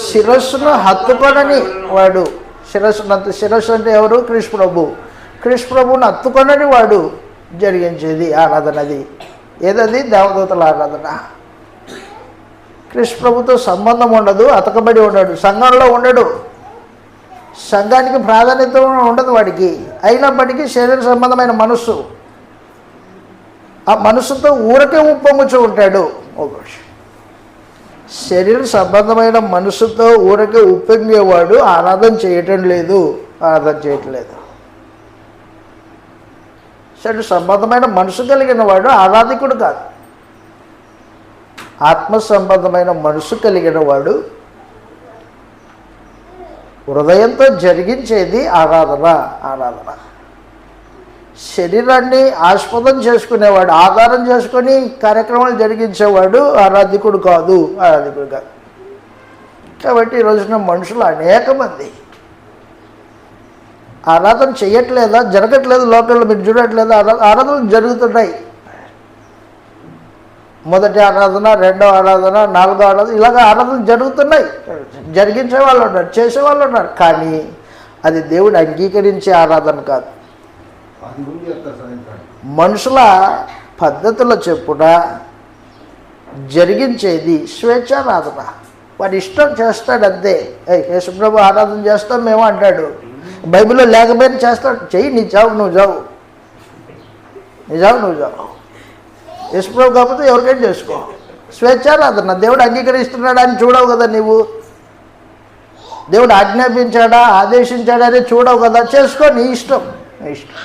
శిరస్సును హత్తుకొనని వాడు, శిరస్సు అంటే ఎవరు? కృష్ణ ప్రభు. కృష్ణ ప్రభువుని హత్తుకొనని వాడు జరిగించేది ఆరాధన. అది ఏదది? దేవదూతల ఆరాధన. కృష్ణ ప్రభుతో సంబంధం ఉండదు, అతకబడి ఉండడు, సంఘంలో ఉండడు, సంఘానికి ప్రాధాన్యత ఉండదు వాడికి. అయినప్పటికీ శరీర సంబంధమైన మనస్సు, ఆ మనస్సుతో ఊరకే ఉప్పొంగుచూ ఉంటాడు. శరీర సంబంధమైన మనస్సుతో ఊరకే ఉప్పొంగేవాడు ఆరాధన చేయటం లేదు, ఆరాధన చేయట్లేదు. శరీర సంబంధమైన మనసు కలిగిన వాడు ఆరాధికుడు కాదు. ఆత్మ సంబంధమైన మనసు కలిగిన వాడు హృదయంతో జరిగించేది ఆరాధన. ఆరాధన శరీరాన్ని ఆస్పదం చేసుకునేవాడు, ఆధారం చేసుకొని కార్యక్రమాలు జరిగించేవాడు ఆరాధికుడు కాదు, ఆరాధికుడు కాదు. కాబట్టి ఈ రోజున మనుషులు అనేక మంది ఆరాధన చేయట్లేదా? జరగట్లేదు లోకంలో. మీరు చూడట్లేదా? ఆరాధనలు జరుగుతున్నాయి. మొదటి ఆరాధన, రెండవ ఆరాధన, నాలుగో ఆరాధన, ఇలాగ ఆరాధనలు జరుగుతున్నాయి. జరిగించే వాళ్ళు ఉన్నారు, చేసేవాళ్ళు ఉన్నారు. కానీ అది దేవుడు అంగీకరించే ఆరాధన కాదు. మనుషుల పద్ధతుల చెప్పున జరిగించేది స్వేచ్ఛారాధన. వాడి ఇష్టం చేస్తాడంతే. యేసుప్రభు ఆరాధన చేస్తాం మేము అంటాడు, బైబిల్లో లేకపోయినా చేస్తాడు. చెయ్యి, నీ చావు నువ్వు చావు, నీ చావు నువ్వు చావు. యేసుప్రభు కాకపోతే ఎవరికైనా చేసుకో. స్వేచ్ఛారాధన. దేవుడు అంగీకరిస్తున్నాడా అని చూడవు కదా నీవు. దేవుడు ఆజ్ఞాపించాడా, ఆదేశించాడా అని చూడవు కదా. చేసుకో, నీ ఇష్టం, నీ ఇష్టం.